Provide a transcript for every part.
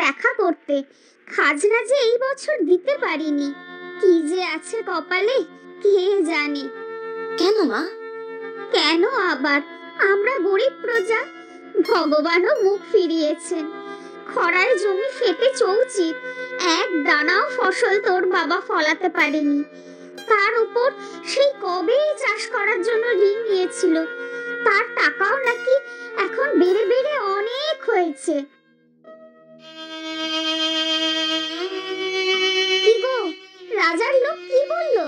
দেখা করতে। খাজনা যে এই বছর দিতে পারিনি, কি যে আছে কপালে কে জানে। কেন মা? কেন আবার? আমরা গরিব প্রজা, ভগবানও মুখ ফিরিয়েছেন। খরায় জমি ফেটে চৌচির, এক দানাও ফসল তোর বাবা ফলাতে পারেনি। তার উপর সেই কবেই চাষ করার জন্য ঋণ নিয়েছিল, তার টাকাও নাকি এখন বেড়ে বেড়ে অনেক হয়েছে। কি গো, রাজার লোক কি বললো?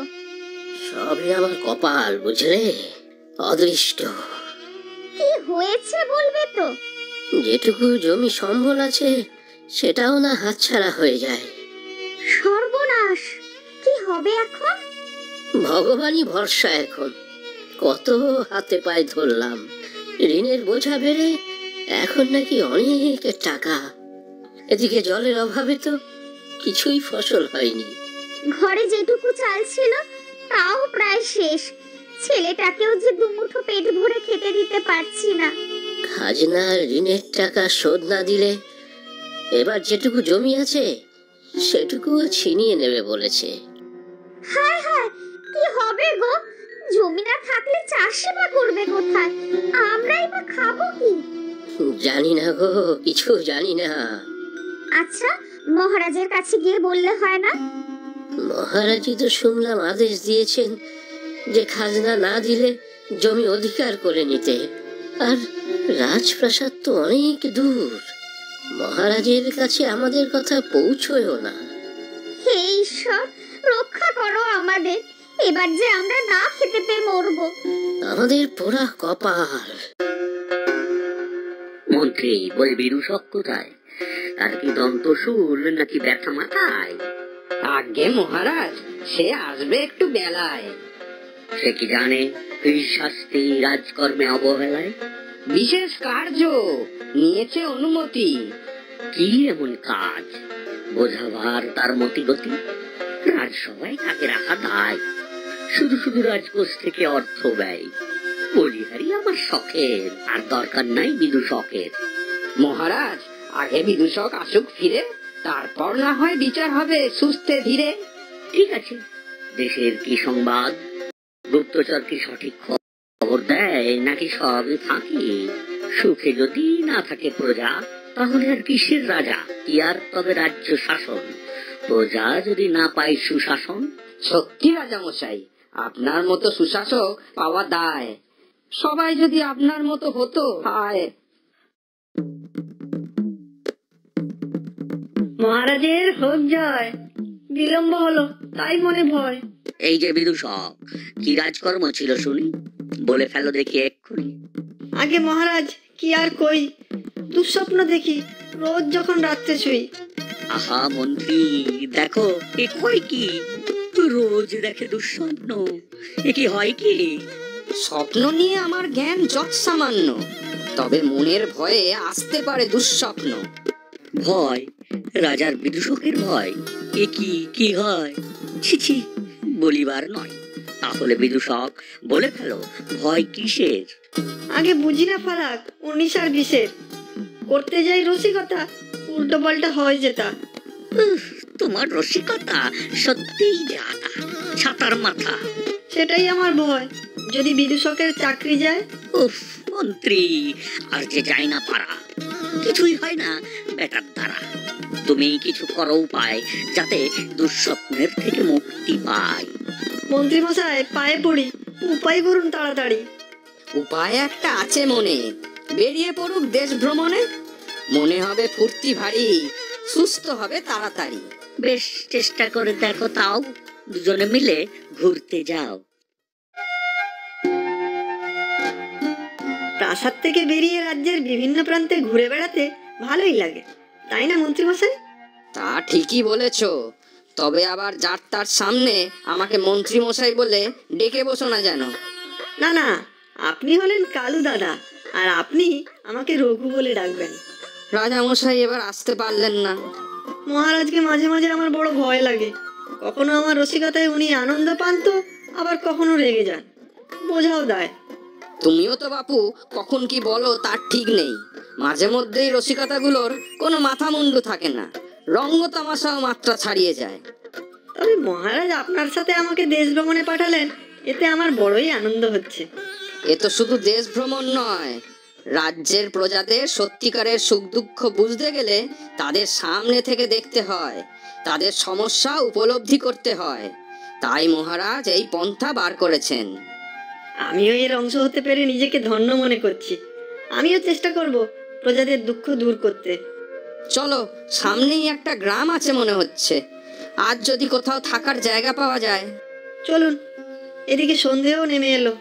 সবই আমার কপাল বুঝলে, অদৃষ্ট। কি হয়েছে বলবে তো? যেটুকু জমি সম্বল আছে সেটাও না হাতছাড়া হয়ে যায়। সর্বনাশ! কি হবে এখন? ভগবানই ভরসা এখন। কত হাতে পায়ে ধরলাম, ঋণের বোঝা বেড়ে এখন নাকি অনেক টাকা। এদিকে জলের অভাবে তো কিছুই ফসল হয়নি। ঘরে যেটুকু চাল ছিল তাও প্রায় শেষ। ছেলেটাকেও যে দুমুঠো পেট ভরে খেতে দিতে পারছি না। খাজনার ঋণের টাকা শোধ না দিলে এবার যেটুকু জমি আছে সেটুকুও ছিনিয়ে নেবে বলেছে। হায় হায়, কি হবে গো? জমি না থাকলে চাষই বা করবে কোথায়? আমরাই বা খাবো কি? জানি না গো, কিছু জানি না। আচ্ছা, মহারাজের কাছে গিয়ে বললে হয় না? মহারাজই তো শুনলাম আদেশ দিয়েছেন যে খাজনা না দিলে জমি অধিকার করে নিতে। আর রাজপ্রাসাদ তো অনেক দূর, মহারাজের কাছে আমাদের কথা পৌঁছয়ও না। হে ঈশ্বর, রক্ষা করো আমাদের। এবার যে আমরা না খেতে পেয়ে মরবো। আমাদের পোড়া কপাল। মন্ত্রী, বই বিদূষক কোথায়? আর কি দন্তশূল নাকি ব্যথা মাথায়? আগে মহারাজ, সে আসবে একটু বেলায়। সে কি জানে তুই শাস্তি রাজকর্মে অবহেলায়? বিশেষ কার্য নিয়েছে অনুমতি। কি এমন কাজ? বোঝাবার তার মতি গতি? রাজসভায় তাকে রাখা দায়, শুধু শুধু রাজকোষ থেকে অর্থ ব্যয়। বলিহারি আমার শখের, আর দরকার নাই বিদূষকের। মহারাজ, আগে বিদূষক আসুক ফিরে, তারপর না হয় বিচার হবে সুস্থে ধীরে। ঠিক আছে, দেশের কি সংবাদ? গুপ্তচর কি সঠিক খবর দেয় নাকি সবই ফাঁকি? সুখে যদি না থাকে প্রজা, তাহলে আর কিসের রাজা? কি আর তবে রাজ্য শাসন? প্রজা যদি না পায় সুশাসন। সত্যি রাজা মশাই, আপনার মতো সুশাসক পাওয়া দায়। সবাই যদি আপনার মতো হতো। হায়, মহারাজের হোক জয়। বিলম্ব হলো তাই মনে ভয়। এই যে বিদূষক, কি রাজকর্ম ছিল শুনি? বলে ফেলো দেখি এক্ষুনি। আগে মহারাজ, কি আর কই, দুঃস্বপ্ন দেখি রোজ যখন রাত্রে শুই। আহা মন্ত্রী, দেখো এ কয় কি? রোজ দেখে দুঃস্বপ্ন, এ কি হয় কি? স্বপ্ন নিয়ে আমার জ্ঞান যৎ সামান্য, তবে মনের ভয়ে আসতে পারে দুঃস্বপ্ন। ভয়? রাজার বিদূষকের ভয়? এ কি কি হয়? ছি, বলিবার নয়। তাহলে বিদূষক, বলে ফেলো ভয় কিসের? আগে বুঝি না ফারাক 19 আর 20-এর। করতে যাই রসিকতা, উল্টো পাল্টা হয় যেটা। তোমার রসিকতা সত্যিই জানা, ছাতার মাথা। সেটাই আমার ভয়, যদি বিদূষকের চাকরি যায়। উফ মন্ত্রী, আর যে যায় না পারা, কিছুই হয় না বেটার দ্বারা। তুমি কিছু করো উপায়, যাতে দুঃস্বপ্নের থেকে মুক্তি পাই। মন্ত্রী মশাই, পায়ে পড়ি, উপায় করুন তাড়াতাড়ি। উপায় একটা আছে মনে, বেরিয়ে পড়ুক দেশ ভ্রমণে। মনে হবে ফুর্তি ভারী, সুস্থ হবে তাড়াতাড়ি। বেশ, চেষ্টা করে দেখো তাও, দুজনে মিলে ঘুরতে যাও। প্রাসাদ থেকে বেরিয়ে রাজ্যের বিভিন্ন প্রান্তে ঘুরে বেড়াতে ভালোই লাগে, তাই না মন্ত্রী মশাই? তা ঠিকই বলেছ, তবে আবার যার তার সামনে আমাকে মন্ত্রী মশাই বলে ডেকে বসো না যেন। না না, আপনি হলেন কালু দাদা, আর আপনি আমাকে রঘু বলে ডাকবেন। রাজা মশাই এবার আসতে পারলেন না। মহারাজকে মাঝে মাঝে আমার বড় ভয় লাগে। কখনো আমার রসিকতায় উনি আনন্দ পান তো, আবার কখনো রেগে যান। বোঝাও দায়। তুমিও তো বাপু কখন কি বলো তার ঠিক নেই। মাঝে মধ্যেই রসিকতাগুলোর কোনো মাথা মুন্ডু থাকে না, রঙ্গ তামাশাও মাত্রা ছাড়িয়ে যায়। তবে মহারাজ আপনার সাথে আমাকে দেশ ভ্রমণে পাঠালেন, এতে আমার বড়ই আনন্দ হচ্ছে। এ তো শুধু দেশ ভ্রমণ নয়, রাজ্যের প্রজাদের সত্যিকারের সুখ দুঃখ বুঝতে গেলে তাদের সামনে থেকে দেখতে হয়, তাদের সমস্যা উপলব্ধি করতে হয়। তাই মহারাজ এই পন্থা বার করেছেন। আমিও এর অংশ হতে পেরে নিজেকে ধন্য মনে করছি। আমিও চেষ্টা করব প্রজাদের দুঃখ দূর করতে। চলো, সামনেই একটা গ্রাম আছে মনে হচ্ছে, আজ যদি কোথাও থাকার জায়গা পাওয়া যায়। চলুন, এদিকে সন্ধেও নেমে এলো।